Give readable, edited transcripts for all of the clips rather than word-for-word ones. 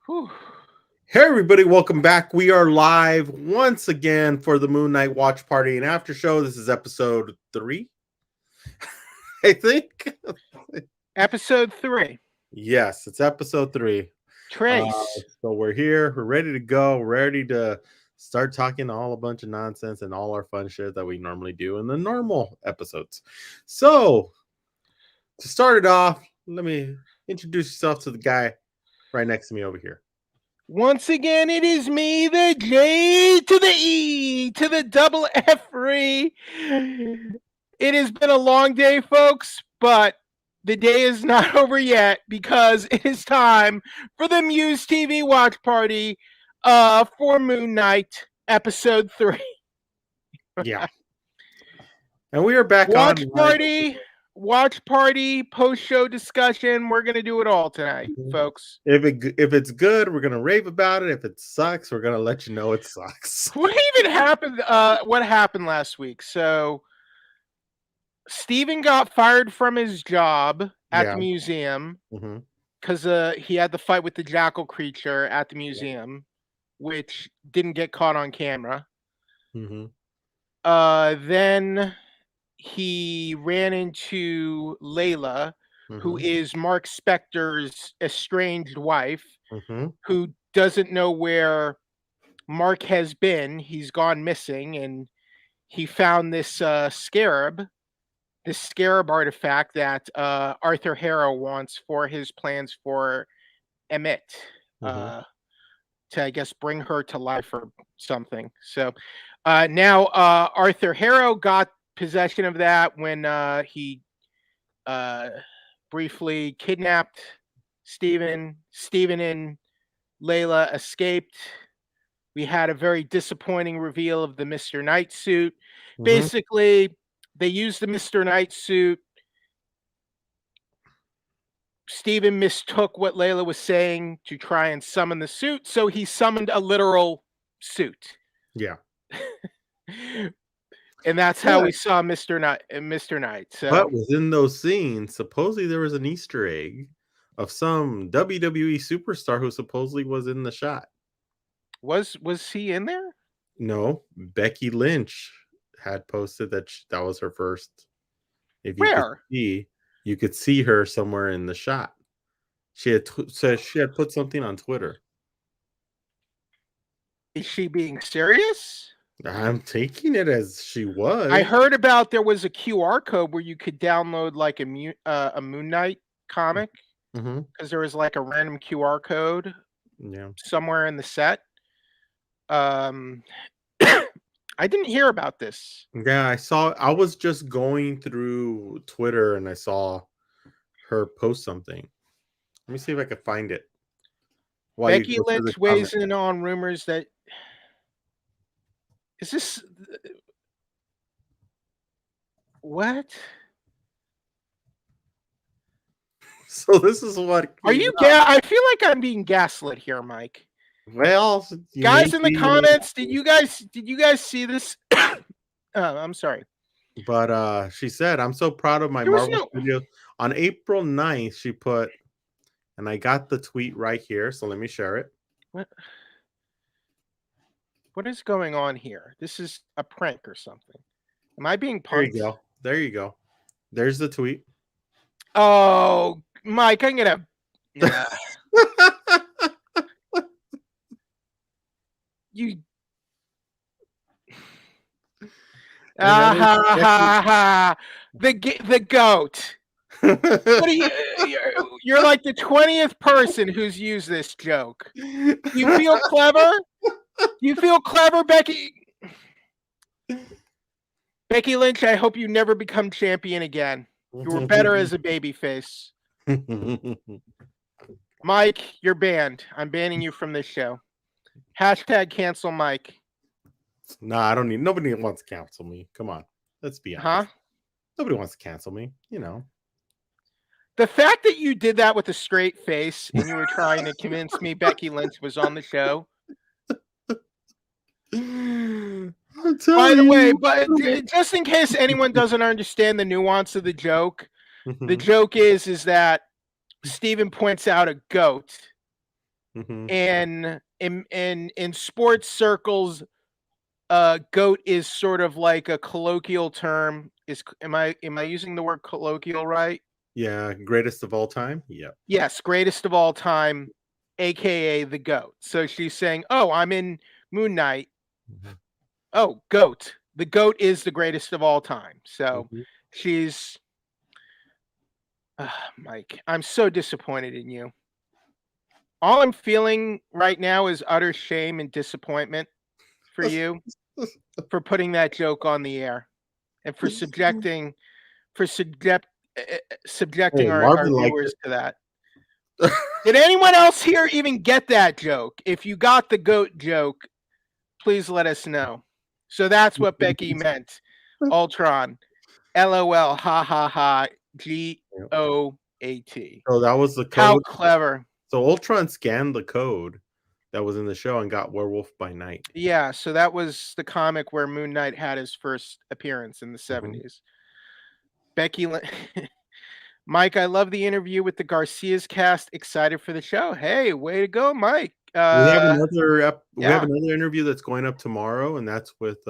Whew. Hey everybody, welcome back. We are live once again for the Moon Knight Watch Party and After Show. This is episode 3, I think. Episode 3. Yes, it's episode 3. Trace. So we're here. We're ready to go. We're ready to start talking all a bunch of nonsense and all our fun shit that we normally do in the normal episodes. So, to start it off, let me introduce yourself to the guy right next to me over here. Once again, it is me, the J to the E to the double F-free. It has been a long day, folks, but the day is not over yet because it is time for the MUSE TV watch party for Moon Knight episode 3. Yeah. And we are back Watch party, post-show discussion. We're going to do it all tonight, folks. If it's good, we're going to rave about it. If it sucks, we're going to let you know it sucks. What even happened? What happened last week? So, Steven got fired from his job at the museum because he had the fight with the jackal creature at the museum, which didn't get caught on camera. Then he ran into Layla, who is Marc Spector's estranged wife, who doesn't know where Mark has been. He's gone missing, and he found this scarab artifact that Arthur Harrow wants for his plans for Emmett, to, I guess, bring her to life or something. So now Arthur Harrow got possession of that when he briefly kidnapped Steven. Steven and Layla escaped. We had a very disappointing reveal of the Mr. Knight suit. Basically, they used the Mr. Knight suit. Steven mistook what Layla was saying to try and summon the suit, so he summoned a literal suit. Yeah. And that's how we saw Mr. Knight. So, but within those scenes, supposedly there was an Easter egg of some WWE superstar who supposedly was in the shot. Was he in there? No, Becky Lynch had posted that that was her first. If you could see her somewhere in the shot. She had said she had put something on Twitter. Is she being serious? I'm taking it as she was. I heard about there was a QR code where you could download like a Moon Knight comic because there was like a random QR code somewhere in the set. I didn't hear about this. Yeah, I was just going through Twitter and I saw her post something. Let me see if I can find it. Becky Lynch weighs in on rumors that is this what? So this is what are you? I feel like I'm being gaslit here, Mike. Well, guys in the comments, did you guys see this? I'm sorry. But she said, "I'm so proud of my Marvel Studios." On April 9th, she put, and I got the tweet right here, so let me share it. What is going on here? This is a prank or something. Am I being punked? There you go. There's the tweet. Oh, Mike, I'm gonna. You. The goat. What are you? You're like the 20th person who's used this joke. You feel clever? You feel clever, Becky? Becky Lynch, I hope you never become champion again. You were better as a babyface. Mike, you're banned. I'm banning you from this show. Hashtag cancel Mike. Nah, I don't need. Nobody wants to cancel me. Come on, let's be honest. Nobody wants to cancel me. You know. The fact that you did that with a straight face and you were trying to convince me Becky Lynch was on the show. By the way, but just in case anyone doesn't understand the nuance of the joke, the joke is that Steven points out a goat Mhm. And in sports circles, goat is sort of like a colloquial term. Am I using the word colloquial right? Yeah, greatest of all time? Yep. Yes, greatest of all time, aka the goat. So she's saying, "Oh, I'm in Moon Knight. Mhm. Oh, goat. The goat is the greatest of all time." So Mhm. she's Mike, I'm so disappointed in you. All I'm feeling right now is utter shame and disappointment for you for putting that joke on the air and for subjecting Hey, our Marvin liked viewers it. to that. Did anyone else here even get that joke? If you got the goat joke, please let us know. So that's what Becky meant. Ultron. LOL. Ha ha ha. Yep. GOAT. So that was the How code. clever. So Ultron scanned the code that was in the show and got Werewolf by Night. Yeah, so that was the comic where Moon Knight had his first appearance in the Mhm. 70s. Becky Mike, I love the interview with the Garcia's cast. Excited for the show. Hey, way to go, Mike. We have Yeah. another interview that's going up tomorrow, and that's with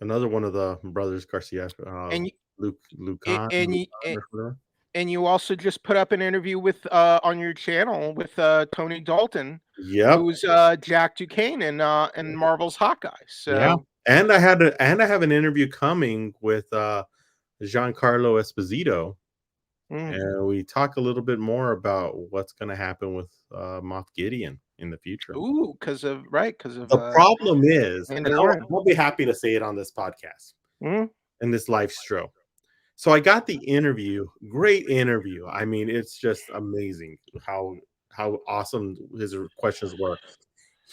another one of the brothers Garcia, And Lucan you or whatever. and you also just put up an interview with on your channel with Tony Dalton, Yep. who's Jack Duquesne in Marvel's Hawkeye. Yeah. So And I have an interview coming with Giancarlo Esposito, mm, and we talk a little bit more about what's going to happen with Moff Gideon in the future. ooh, because of The problem is, and Mandalorian. I'll be happy to say it on this podcast Mm, in this live show. So I got the interview, great interview. I mean, it's just amazing how awesome his questions were.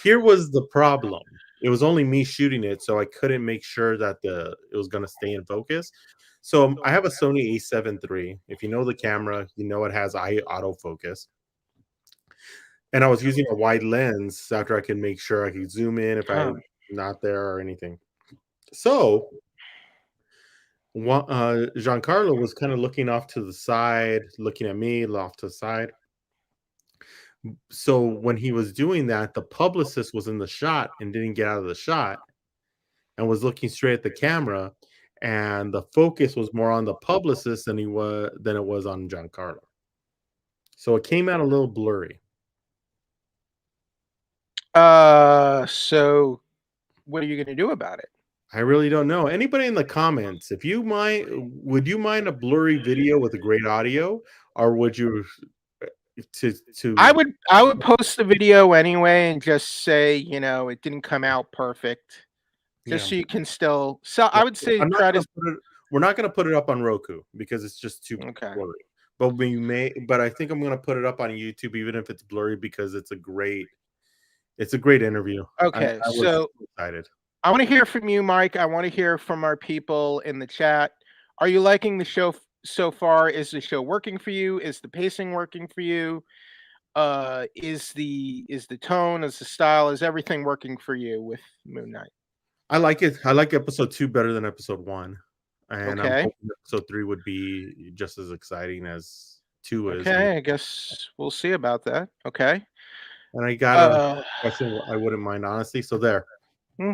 Here was the problem. It was only me shooting it, so I couldn't make sure that it was going to stay in focus. So I have a Sony A7 III. If you know the camera, you know it has eye autofocus. And I was using a wide lens after I could make sure I could zoom in if huh. I'm not there or anything. So Giancarlo was kind of looking off to the side, looking at me, off to the side. So when he was doing that, the publicist was in the shot and didn't get out of the shot and was looking straight at the camera, and the focus was more on the publicist than it was on Giancarlo. So it came out a little blurry. So what are you gonna do about it? I really don't know. Anybody in the comments, if you mind, would you mind a blurry video with a great audio, or would you to I would post the video anyway and just say, it didn't come out perfect. Just yeah. so you can still so Yeah, I would say I'm not try to gonna put it we're not gonna put it up on Roku because it's just too okay. blurry. But I think I'm gonna put it up on YouTube even if it's blurry because it's a great interview. I Okay, was so excited. I want to hear from you, Mike. I want to hear from our people in the chat. Are you liking the show so far? Is the show working for you? Is the pacing working for you? Is the tone, is the style, is everything working for you with Moon Knight? I like it. I like episode 2 better than episode 1, and I'm Okay. hoping episode 3 would be just as exciting as 2 is, Okay, I guess we'll see about that. Okay. and I got a Uh, question I wouldn't mind, honestly. So there. hmm,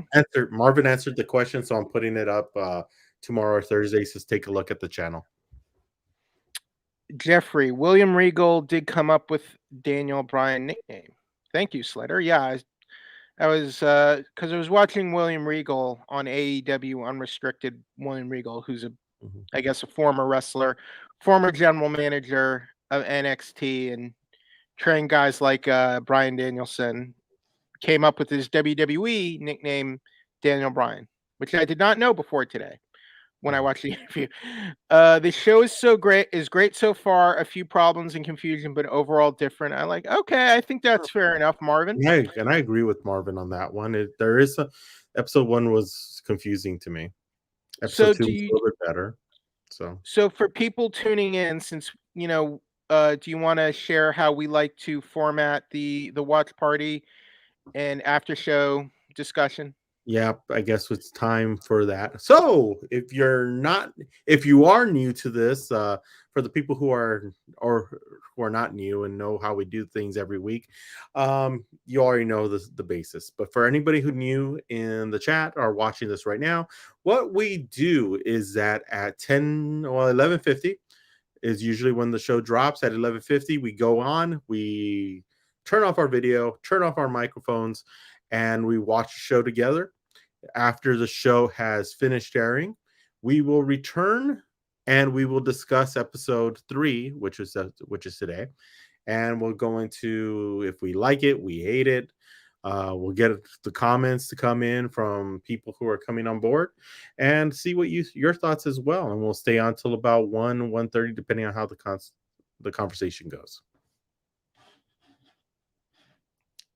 Marvin answered the question, so I'm putting it up, tomorrow or Thursday, so take a look at the channel. Jeffrey, William Regal did come up with Daniel Bryan nickname. Thank you, Slater. Yeah, I was because I was watching William Regal on AEW Unrestricted. William Regal, who's Mhm. I guess a former wrestler, former general manager of NXT, and trained guys like Brian Danielson. Came up with his WWE nickname, Daniel Bryan, which I did not know before today when I Mhm. watched the interview. The show is great so far. A few problems and confusion, but overall different. I like. Okay, I think that's fair enough, Marvin. And I agree with Marvin on that one. There is episode 1 was confusing to me. So Episode 2 was a little bit better. So so for people tuning in, since do you want to share how we like to format the watch party and after show discussion? Yep, I guess it's time for that. So, if you are new to this, for the people who are or who are not new and know how we do things every week, you already know the basis. But for anybody who new in the chat or watching this right now, what we do is that at 11:50 is usually when the show drops. At 11:50, we go on, we turn off our video, turn off our microphones, and we watch the show together. After the show has finished airing, we will return and we will discuss episode 3, which is today, and we'll go into if we like it, we hate it. We'll get the comments to come in from people who are coming on board, and see what your thoughts as well. And we'll stay on till about 1:30, depending on how the conversation goes.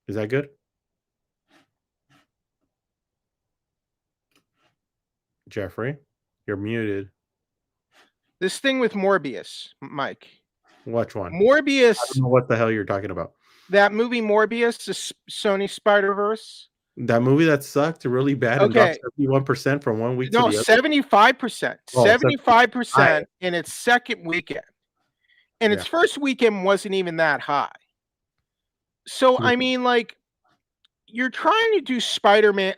Is that good? Jeffrey, you're muted. This thing with Morbius, Mike. Which one? Morbius. I don't know what the hell you're talking about. That movie Morbius, the Sony Spider-Verse. That movie that sucked really bad and dropped 71% from one week to the other. 75%. 75% in its second weekend. And its first weekend wasn't even that high. So, I mean, like, you're trying to do Spider-Man.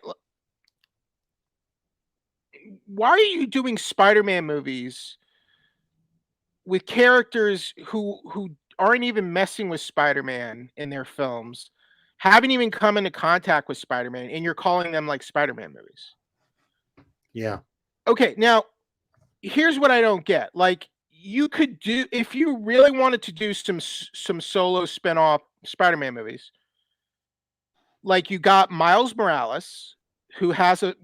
Why are you doing Spider-Man movies with characters who aren't even messing with Spider-Man in their films, haven't even come into contact with Spider-Man, and you're calling them like Spider-Man movies? Yeah. Okay, now here's what I don't get. Like, you could do, if you really wanted to do some solo spin-off Spider-Man movies, like you got Miles Morales, who has a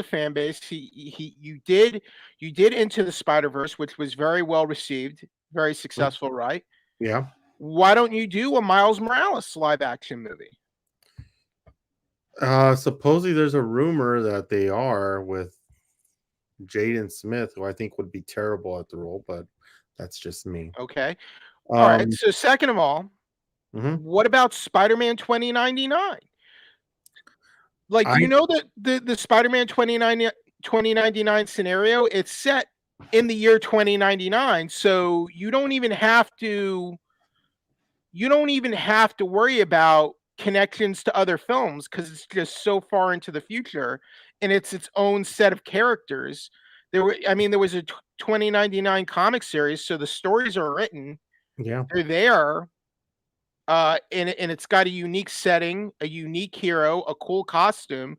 fan base. You did Into the Spider-Verse, which was very well received, very successful, right? Yeah. Why don't you do a Miles Morales live action movie? Supposedly there's a rumor that they are with Jaden Smith, who I think would be terrible at the role, but that's just me. Okay. All right. So second of all, what about Spider-Man 2099? Like, you know that the Spider-Man 2099 scenario, it's set in the year 2099, so you don't even have to worry about connections to other films because it's just so far into the future, and it's its own set of characters. There was a 2099 comic series, so the stories are written. Yeah. They're there. And it's got a unique setting, a unique hero, a cool costume.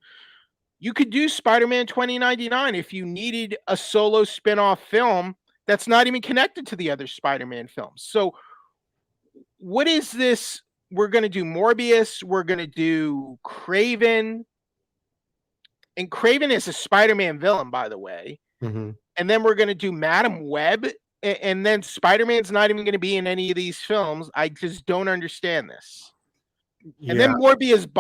You could do Spider-Man 2099 if you needed a solo spin-off film that's not even connected to the other Spider-Man films. So what is this? We're going to do Morbius. We're going to do Kraven. And Kraven is a Spider-Man villain, by the way. And then we're going to do Madam Web. And then Spider-Man's not even going to be in any of these films. I just don't understand this. Yeah. And then Morbius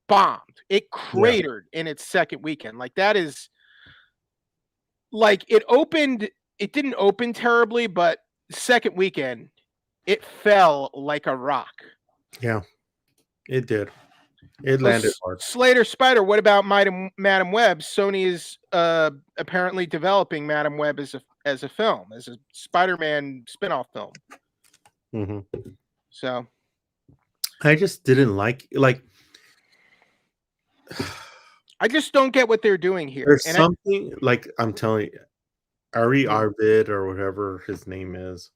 bombed. It cratered in its second weekend. Like, that is, like, it didn't open terribly, but second weekend, it fell like a rock. Yeah, it did. It landed hard. Slater Spider, what about Madam Web? Sony is apparently developing Madam Web as a film, as a Spider-Man spin-off film. So I just didn't like I just don't get what they're doing here. There's something like, I'm telling you, Ari Arvid or whatever his name is,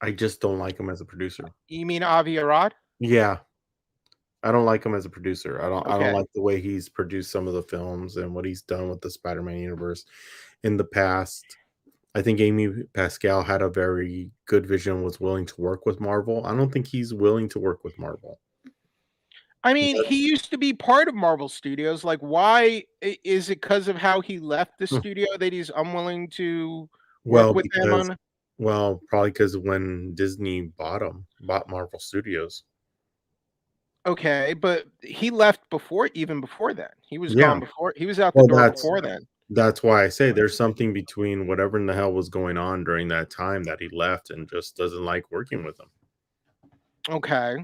I just don't like him as a producer. You mean Avi Arad? Yeah. I don't like him as a producer. I don't like the way he's produced some of the films and what he's done with the Spider-Man universe in the past. I think Amy Pascal had a very good vision, was willing to work with Marvel. I don't think he's willing to work with Marvel. I mean, he used to be part of Marvel Studios. Like, why is it because of how he left the studio that he's unwilling to work with them on? Well, probably because when Disney bought Marvel Studios. Okay, but he left even before then. He was gone before. He was out the door before then. That's why I say there's something between whatever in the hell was going on during that time that he left and just doesn't like working with them. Okay.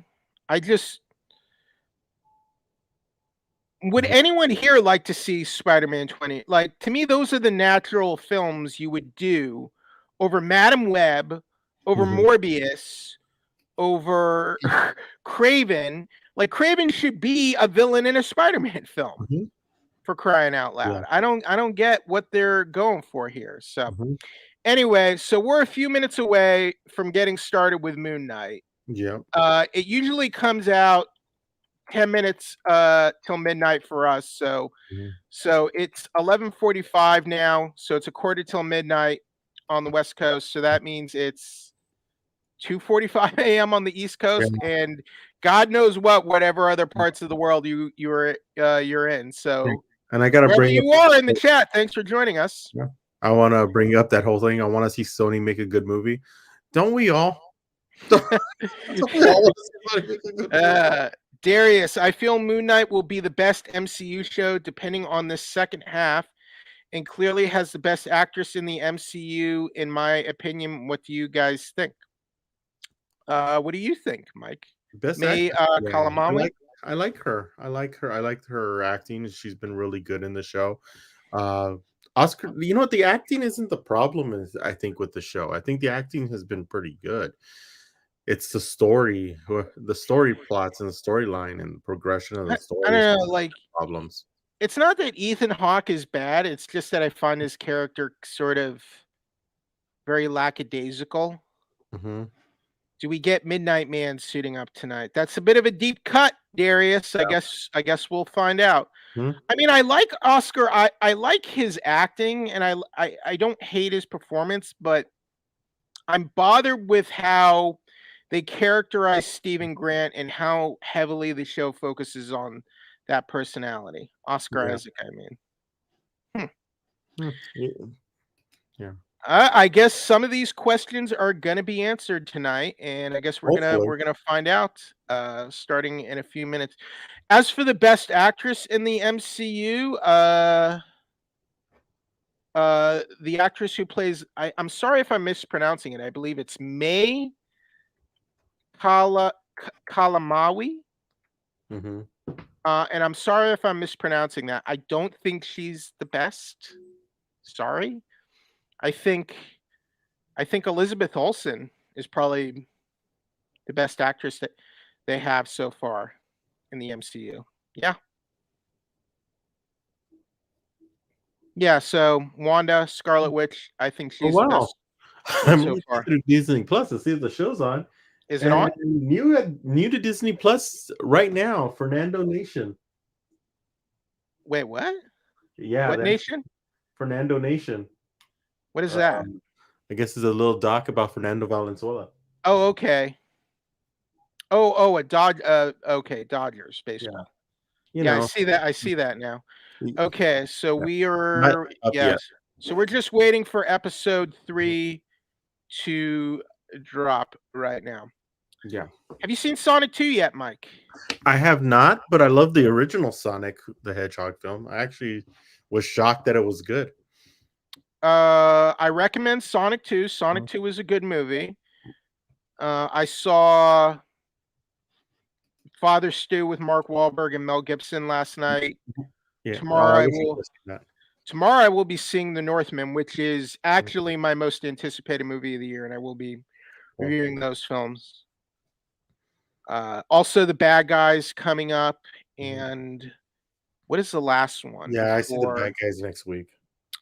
Would anyone here like to see Spider-Man 20? Like, to me, those are the natural films you would do over Madam Web, over Mhm. Morbius, over Craven. Like, Craven should be a villain in a Spider-Man film, Mhm. for crying out loud. Yeah. I don't get what they're going for here. So Mhm. anyway, so we're a few minutes away from getting started with Moon Knight. Yeah. It usually comes out 10 minutes till midnight for us. So Mhm. it's 11:45 now. So it's a quarter till midnight on the West Coast. So that means it's 2:45 a.m. on the East Yeah. Coast, and God knows whatever other parts of the world you're in. So And I gotta wherever bring up. you are in the chat, thanks for joining us. Yeah. I want to bring up that whole thing. I want to see Sony make a good movie. Don't we all? Don't we all want to see Sony make a good movie? Darius, I feel Moon Knight will be the best MCU show depending on the second half, and clearly has the best actress in the MCU, in my opinion. What do you guys think? What do you think, Mike? Best May actress. Yeah. Kalamawi? I like her. I like her. I liked her acting. She's been really good in the show. Uh Oscar, you know what? The acting isn't the problem, is I think with the show. I think the acting has been pretty good. It's the story plots and the storyline and the progression of the I stories don't know. Like, problems. it's not that Ethan Hawke is bad. It's just that I find his character sort of very lackadaisical. Hmm. Do we get Midnight Man suiting up tonight? That's a bit of a deep cut, Darius. I guess we'll find out. Hmm. I mean, I like Oscar. I like his acting, and I don't hate his performance, but I'm bothered with how they characterize Stephen Grant and how heavily the show focuses on that personality. Oscar Yeah. Isaac, I mean. Hmm. Hmm. Yeah. Yeah. I guess some of these questions are gonna be answered tonight, and I guess Hopefully. we're gonna find out starting in a few minutes. As for the best actress in the MCU, the actress who plays, I'm sorry if I'm mispronouncing it. I believe it's May Kalamawi. Hmm. And I'm sorry if I'm mispronouncing that. I don't think she's the best. Sorry. I think Elizabeth Olsen is probably the best actress that they have so far in the MCU. Yeah. Yeah, so Wanda, Scarlet Witch, I think Oh she's the wow! best one I'm so looking far. through Disney Plus to see if the show's on. Is it And on? new to Disney Plus right now, Fernando Nation. Wait, what? Yeah, What that's nation? Fernando Nation. What is that? I guess it's a little doc about Fernando Valenzuela. Oh, okay. A okay, Dodgers Yeah, baseball. you Yeah, I know, see that. I see that now. y- Okay, so yeah, we not are, up yet. yes. So we're just waiting for episode 3 to drop right now. Yeah, Have you seen Sonic 2 yet, Mike? I have not, but I love the original Sonic the Hedgehog film. I actually was shocked that it was good. I recommend Sonic 2. Sonic 2 is a good movie. I saw Father Stew with Mark Wahlberg and Mel Gibson last night. Yeah, oh, Tomorrow I I wish I will could see that. tomorrow I will be seeing The Northman, which is actually my most anticipated movie of the year, and I will be Cool. reviewing those films. Also, The Bad Guys coming up, and what is the last one Yeah, I see the before? bad guys next week.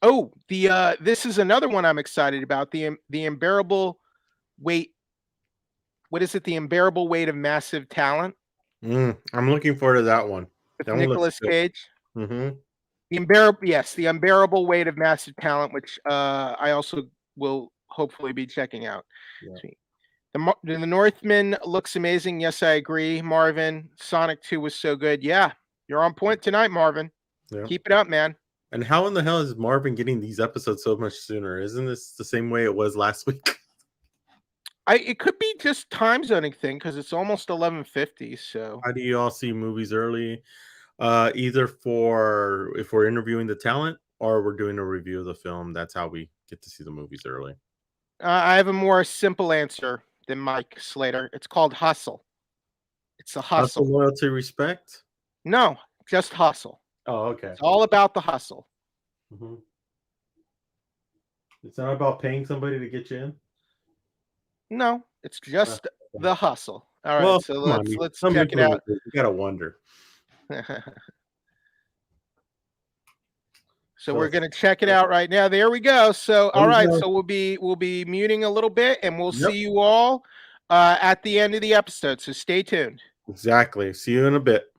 Oh, this is another one I'm excited about. The unbearable weight. What is it? The unbearable weight of massive talent I'm looking forward to that one. with That one looks Nicolas good. Cage. Mm-hmm. The unbearable weight of massive talent, which I also will hopefully be checking out. Yeah. Sweet. The Northman looks amazing. Yes, I agree, Marvin. Sonic 2 was so good. Yeah, you're on point tonight, Marvin. Yeah. Keep it up, man. And how in the hell is Marvin getting these episodes so much sooner? Isn't this the same way it was last week? It could be just time zoning thing because it's almost 11:50. So How do you all see movies early? Either for if we're interviewing the talent or we're doing a review of the film. That's how we get to see the movies early. I have a more simple answer than Mike Slater. It's called hustle. It's a Hustle, hustle. loyalty, respect. No, Just hustle. Oh, okay. It's all about the hustle. Mm-hmm. It's not about paying somebody to get you in. No, it's just the hustle. All right, Well, so come on, let's some check it out. You gotta wonder. So we're gonna check it out right now. There we go. So all right, so we'll be muting a little bit, and we'll see you all at the end of the episode. So stay tuned. Exactly. See you in a bit.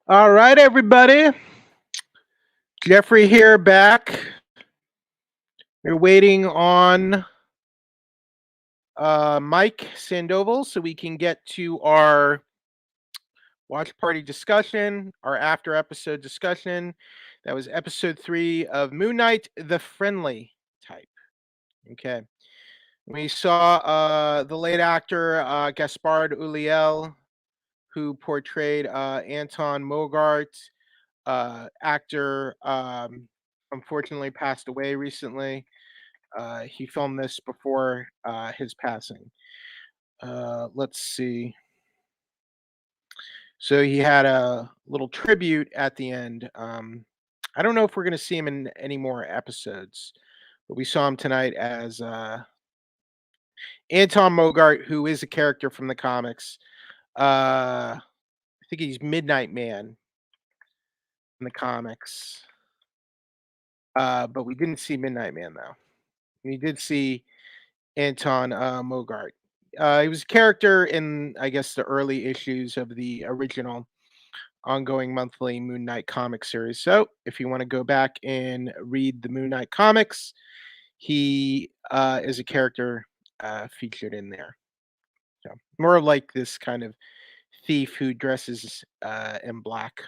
All right, everybody. Jeffrey here, back. We're waiting on Mike Sandoval so we can get to our watch party discussion, our after episode discussion. That was episode 3 of Moon Knight, the Friendly Type. Okay. We saw the late actor Gaspard Ulliel, who portrayed Anton Mogart. Actor unfortunately passed away recently. He filmed this before his passing. Let's see. So he had a little tribute at the end. I don't know if we're going to see him in any more episodes, but we saw him tonight as Anton Mogart, who is a character from the comics. I think he's Midnight Man in the comics. But we didn't see Midnight Man, though. We did see Anton Mogart. He was a character in, I guess, the early issues of the original ongoing monthly Moon Knight comic series. So if you want to go back and read the Moon Knight comics, he is a character featured in there. So more like this kind of thief who dresses in black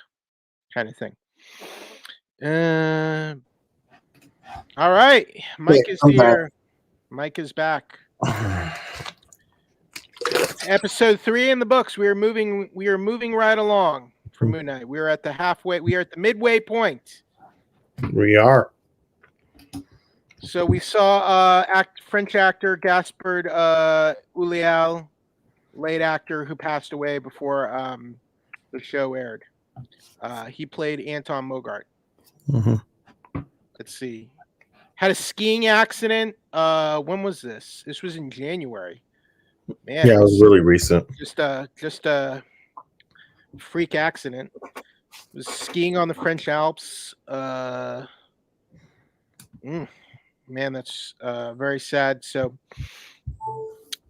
kind of thing. All right, Mike is here. Back. Mike is back. Episode 3 in the books. We are moving right along for Moon Knight. We are at the midway point. We are. So we saw French actor Gaspard Ulliel, late actor who passed away before the show aired. He played Anton Mogart. Mm-hmm. Let's see. Had a skiing accident. When was this? This was in January. Man, yeah, it was really recent. Just a freak accident. Was skiing on the French Alps. Man, that's very sad. So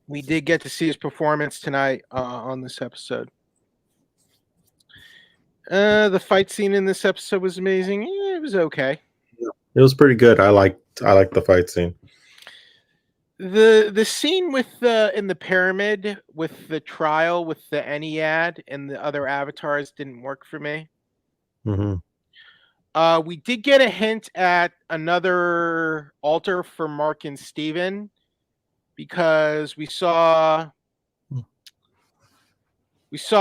we did get to see his performance tonight on this episode. The fight scene in this episode was amazing. Yeah, it was okay. It was pretty good. I liked the fight scene. The scene with in the pyramid with the trial with the Ennead and the other avatars didn't work for me. Mm-hmm. We did get a hint at another altar for Mark and Steven because we saw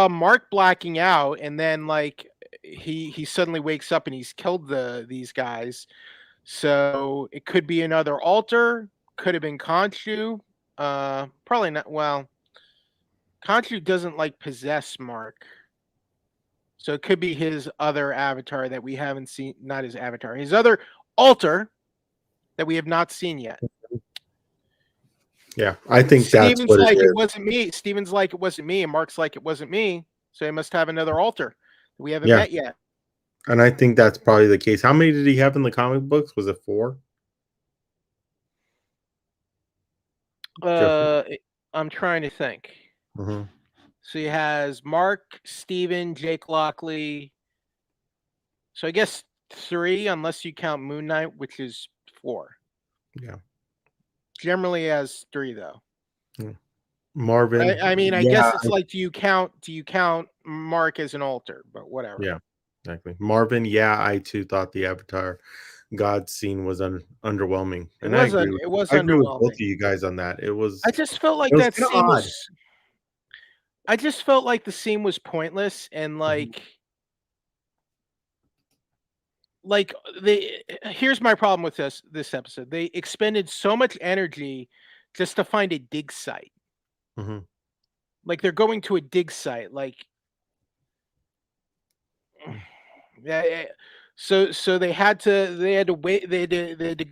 Mark blacking out, and then like he suddenly wakes up and he's killed these guys. So it could be another altar. Could have been Khonshu. Probably not. Well, Khonshu doesn't like possess Mark. So it could be his other avatar that we haven't seen. Not his avatar. His other altar that we have not seen yet. Yeah, I think Steven's that's what like it is. It wasn't me. Steven's like it wasn't me, and Mark's like it wasn't me. So he must have another altar that we haven't met yet. And I think that's probably the case. How many did he have in the comic books? Was it 4? I'm trying to think. Mm-hmm. So he has Mark, Steven, Jake Lockley. So I guess 3, unless you count Moon Knight, which is 4. Yeah. Generally has 3 though. Marvin. I mean, I Yeah, guess it's like, do you count Mark as an alter? But whatever. yeah, exactly. Marvin. Yeah, I too thought the Avatar God scene was underwhelming, It and I was agree with both of underwhelming. you guys on that. It I was just felt it like was that kind of scene odd. was. I just felt like the scene was pointless and Mhm, like they. Here's my problem with this episode. They expended so much energy just to find a dig site. mhm, Like they're going to a dig site. Like yeah. So they had to wait. They had to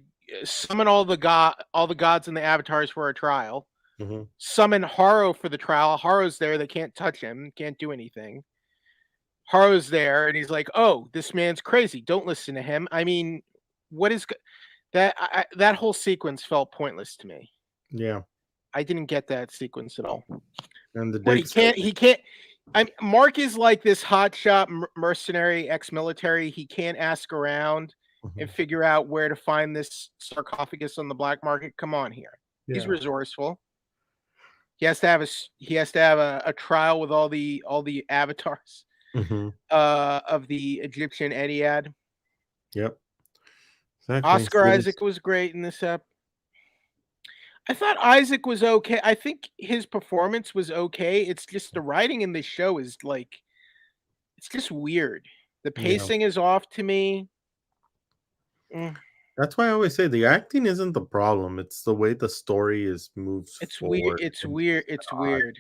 summon all the gods and the avatars for a trial. mhm. Summon Haro for the trial. Haro's there. They can't touch him. Can't do anything. Haro's there, and he's like, "Oh, this man's crazy. Don't listen to him." I mean, what is that? That whole sequence felt pointless to me. Yeah, I didn't get that sequence at all. and the What dig site. he can't. Mark is like this hotshot mercenary, ex-military. He can't ask around and Mhm. figure out where to find this sarcophagus on the black market. Come on here. He's Yeah. resourceful. He has to have a trial with all the avatars Mhm. of the Egyptian Ennead. Yep. Exactly. Oscar So this Isaac was great in this ep. I thought Isaac was okay. I think his performance was okay. It's just the writing in this show is like it's just weird. The yeah. pacing is off to me. Mm, That's why I always say the acting isn't the problem. It's the way the story is moves it's weird. forward. It's It's weird. just It's odd. weird.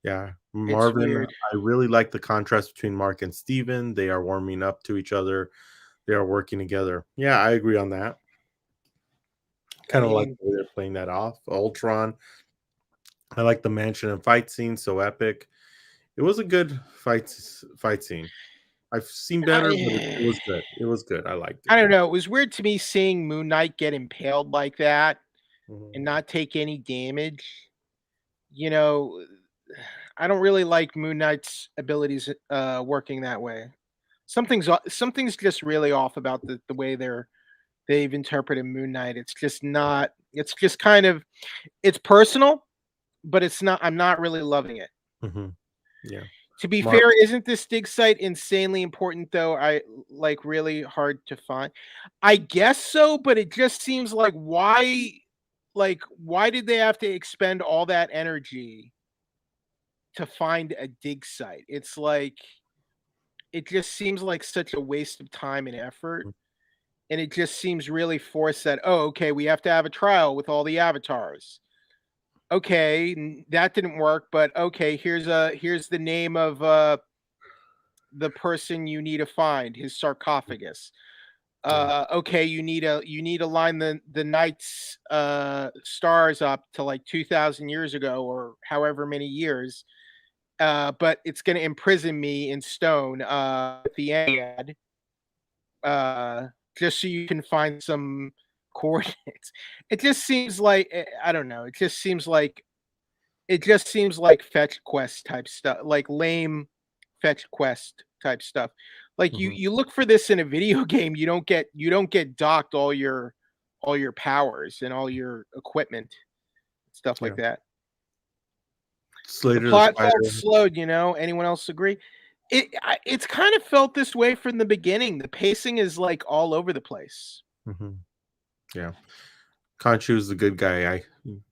Yeah. It's Marvin, weird. I really like the contrast between Mark and Steven. They are warming up to each other. They are working together. Yeah, I agree on that. I Kind of like mean, the way they're playing that off. Ultron. I like the mansion and fight scene, so epic. It was a good fight scene. I've seen better, but it I, was good. It was good. I liked it. I don't know. It was weird to me seeing Moon Knight get impaled like that Mhm. and not take any damage. You know, I don't really like Moon Knight's abilities working that way. Something's just really off about the way they've interpreted Moon Knight. It's just not. It's just kind of it's personal, but it's not. I'm not really loving it. Mhm. Yeah. To be Mark. fair, isn't this dig site insanely important though? I like really hard to find. I guess so, but it just seems like why did they have to expend all that energy to find a dig site? It's like it just seems like such a waste of time and effort. And it just seems really forced that, oh, okay, we have to have a trial with all the avatars. Okay, that didn't work, but okay, here's the name of the person you need to find, his sarcophagus. Yeah. Okay, you need to line the night's stars up to like 2000 years ago or however many years. But it's gonna imprison me in stone at the end, uh, just so you can find some coordinates. It just seems like I don't know. It just seems like fetch quest type stuff, like lame fetch quest type stuff. Like you Mhm. you look for this in a video game, you don't get docked all your powers and all your equipment, stuff like Yeah. that. The Slater the plot Spider. felt slowed. Anyone else agree? It's kind of felt this way from the beginning. The pacing is like all over the place. Mhm. Yeah. Conchu's the good guy, I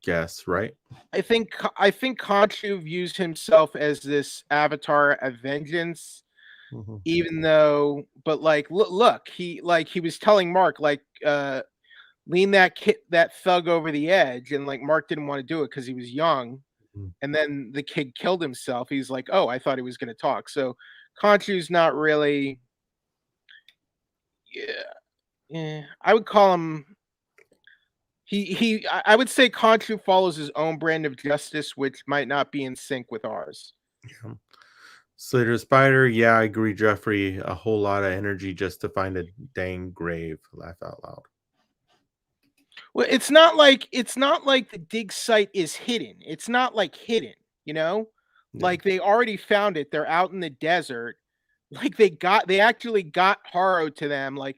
guess, right? I think Khonshu views himself as this avatar of vengeance, Mhm. even though, but like, look, he was telling Mark like, lean that thug over the edge, and like Mark didn't want to do it because he was young, Mhm. and then the kid killed himself. He's like, oh, I thought he was going to talk. So Khonshu's not really, yeah, I would call him. I would say Khonshu follows his own brand of justice, which might not be in sync with ours. Yeah. Slater the Spider, yeah, I agree, Jeffrey. A whole lot of energy just to find a dang grave. Laugh out loud. Well, it's not like the dig site is hidden. It's not like hidden, you know? Yeah. Like they already found it. They're out in the desert. Like they actually got Haro to them. Like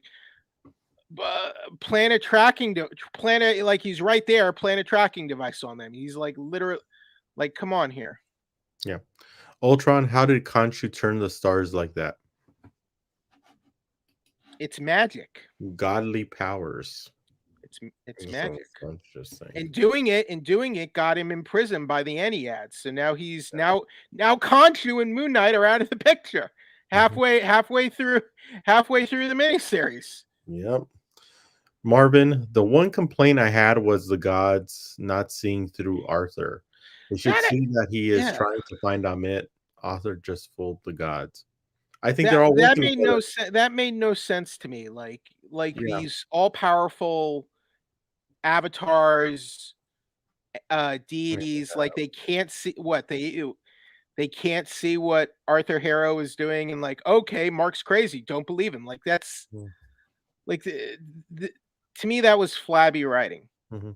plant a tracking like he's right there, plant a tracking device on them. He's like literally like, come on here. Yeah. Ultron, how did Khonshu turn the stars like that? It's magic. Godly powers. It's So magic. I'm just saying. And doing it got him imprisoned by the Enneads. So now he's now Khonshu and Moon Knight are out of the picture. Halfway through the miniseries. Yep. Marvin, the one complaint I had was the gods not seeing through Arthur. They should see that he is trying to find Amit. Arthur just fooled the gods. I think they're all that working made together. that made no sense to me. Like Yeah. these all powerful avatars, deities, like they can't see what they can't see what Arthur Harrow is doing, and like, okay, Mark's crazy, don't believe him. Like that's like to me that was flabby writing. Mm-hmm.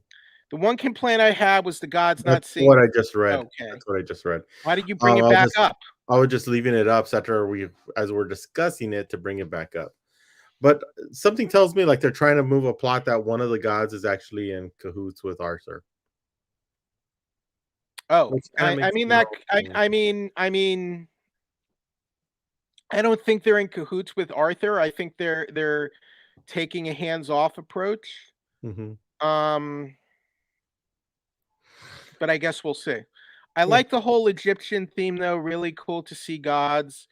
The one complaint I had was the gods not That's seeing. what I just read. Okay, That's what I just read. why did you bring it back up? I was just leaving it up as we're discussing it to bring it back up. But something tells me like they're trying to move a plot that one of the gods is actually in cahoots with Arthur. Oh, I mean, I don't think they're in cahoots with Arthur. I think they're taking a hands-off approach. Mm-hmm. But I guess we'll see. I like the whole Egyptian theme, though. Really cool to see gods.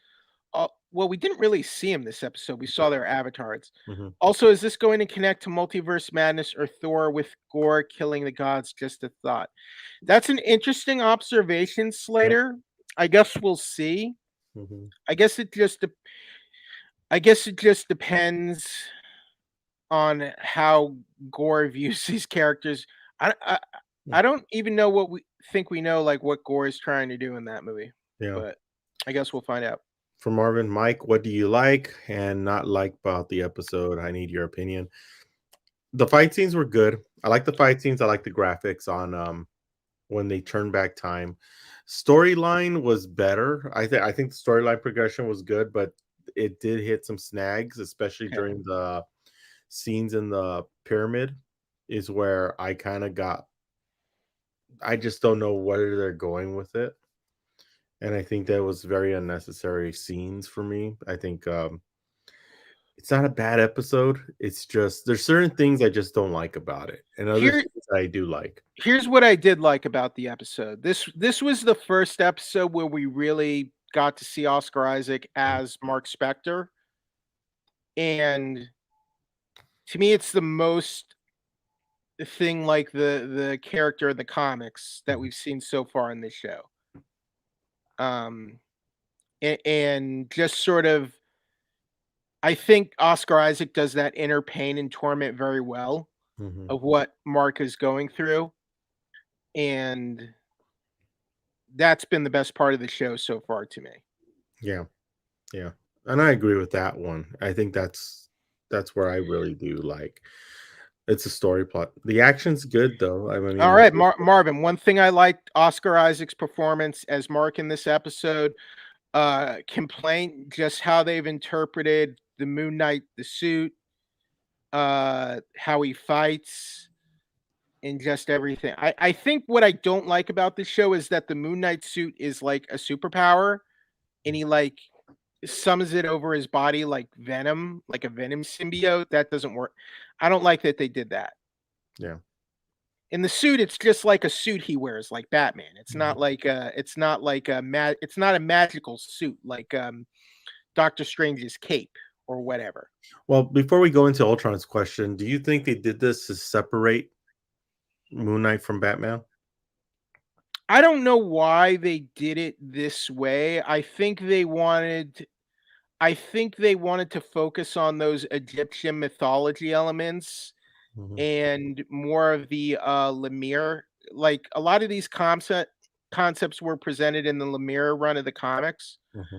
Well, we didn't really see them this episode. We saw their avatars. Mm-hmm. Also, is this going to connect to Multiverse Madness or Thor with Gore killing the gods? Just a thought. That's an interesting observation, Slater. I guess we'll see. Mm-hmm. I guess it just depends on how Gore views these characters. I don't even know what we think we know, like what Gore is trying to do in that movie. Yeah. But I guess we'll find out. For Marvin, Mike, what do you like and not like about the episode? I need your opinion. The fight scenes were good. I like the fight scenes. I like the graphics on when they turn back time. Storyline was better. I think the storyline progression was good, but it did hit some snags, especially during the scenes in the pyramid, is where I kind of I just don't know where they're going with it. And I think that was very unnecessary scenes for me. I think it's not a bad episode. It's just there's certain things I just don't like about it, and other things I do like. Here's what I did like about the episode. This was the first episode where we really got to see Oscar Isaac as Marc Spector, and to me, it's the most thing like the character in the comics that we've seen so far in this show. And just sort of, I think Oscar Isaac does that inner pain and torment very well of what Mark is going through. And that's been the best part of the show so far to me. Yeah. Yeah. And I agree with that one. I think that's where I really do like. It's a story plot. The action's good though. I mean, all right, Marvin. One thing I liked Oscar Isaac's performance as Mark in this episode. Complaint just how they've interpreted the Moon Knight, the suit, how he fights, and just everything. I think what I don't like about this show is that the Moon Knight suit is like a superpower, and he like summons it over his body like Venom, like a Venom symbiote. That doesn't work. I don't like that they did that. Yeah. In the suit, it's just like a suit he wears, like Batman. It's not like it's not a magical suit like Doctor Strange's cape or whatever. Well, before we go into Ultron's question, do you think they did this to separate Moon Knight from Batman? I don't know why they did it this way. I think they wanted to focus on those Egyptian mythology elements and more of the Lemire. Like a lot of these concepts were presented in the Lemire run of the comics.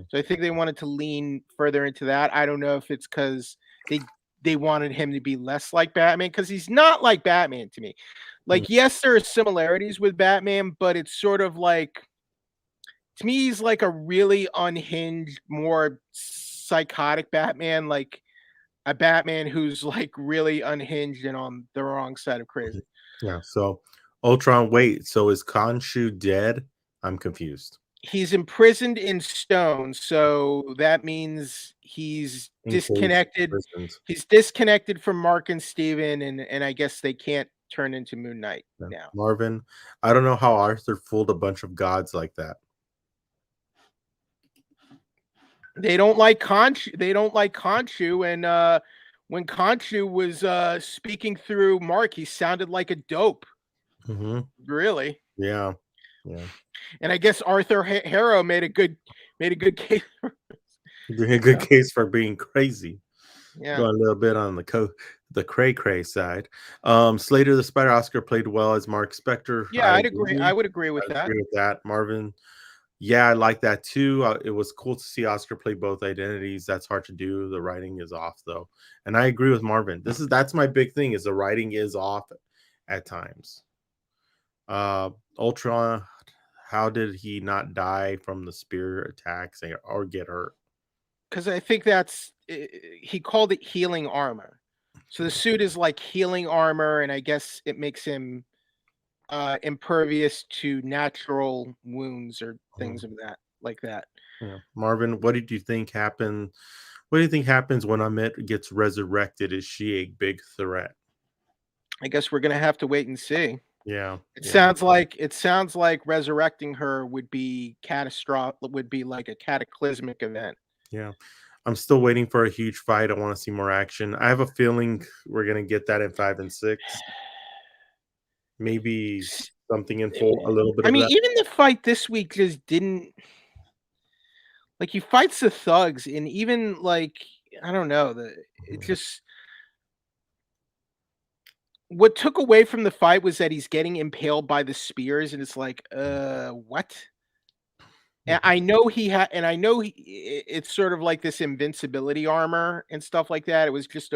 So I think they wanted to lean further into that. I don't know if it's because they wanted him to be less like Batman, because he's not like Batman to me. Like, yes, there are similarities with Batman, but it's sort of like, to me, he's like a really unhinged, more psychotic Batman. Like, a Batman who's like really unhinged and on the wrong side of crazy. Yeah. So Ultron, wait. So is Khonshu dead? I'm confused. He's imprisoned in stone, so that means Encased, imprisoned. he's disconnected from Mark and Steven, and I guess they can't turn into Moon Knight Yeah. now. Marvin, I don't know how Arthur fooled a bunch of gods like that. They don't like Khonshu, and when Khonshu was speaking through Mark, he sounded like a dope, Hmm. really. Yeah. Yeah. And I guess Arthur Harrow made a good case. Doing a good case for being crazy. Yeah. Going a little bit on the cray cray side. Slater the Spider Oscar played well as Mark Spector. Yeah, I'd agree. I would agree with I that. agree with that. Marvin, yeah, I like that too. It was cool to see Oscar play both identities. That's hard to do. The writing is off though, and I agree with Marvin. That's my big thing is the writing is off at times. Ultron, how did he not die from the spear attacks or get hurt? Because I think he called it healing armor. So the suit is like healing armor, and I guess it makes him impervious to natural wounds or things of that like that. Yeah. Marvin, what did you think happened? What do you think happens when Amit gets resurrected? Is she a big threat? I guess we're gonna have to wait and see. Yeah. It Yeah. sounds like resurrecting her would be catastrophic. Would be like a cataclysmic event. Yeah. I'm still waiting for a huge fight. I want to see more action. I have a feeling we're gonna get that in 5 and 6. Maybe something in full, a little bit I of mean, that. even the fight this week just didn't like he fights the thugs, and even like I don't know it Mhm. just what took away from the fight was that he's getting impaled by the spears, and it's like, what? And Mhm. I know and I know it's sort of like this invincibility armor and stuff like that. It was just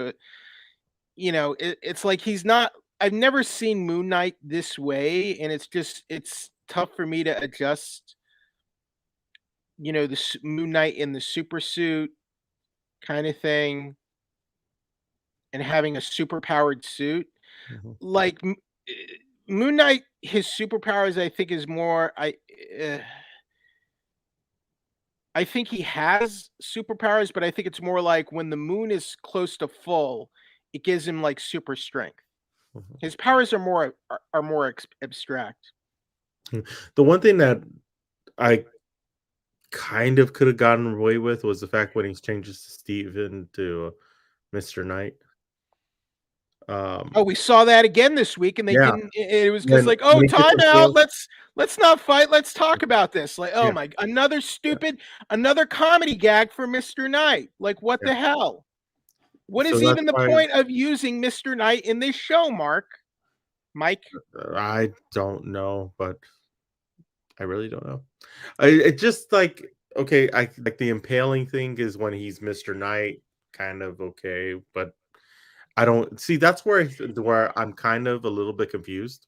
it's like he's not. I've never seen Moon Knight this way, and it's tough for me to adjust. The Moon Knight in the super suit kind of thing, and having a super powered suit. Mhm. Like eh, Moon Knight, his superpowers, I think, is more. Uh, I think he has superpowers, but I think it's more like when the moon is close to full, it gives him like super strength. Mhm. His powers are more abstract. The one thing that I kind of could have gotten away with was the fact when he changes to Steven to Mr. Knight. Oh, Um, we saw that again this week, and they yeah, didn't. It was just when like, oh, when he gets time out. impaled, Let's not fight. Let's talk about this. Like, oh yeah, my, another yeah, stupid, another comedy gag for Mister Knight. Like, what yeah. the hell? What So is that's even the why point of using Mister Knight in this show, Mike? I don't know, but I really don't know. It just like okay, I like the impaling thing is when he's Mr. Knight, kind of okay, but I don't see that's where I'm kind of a little bit confused.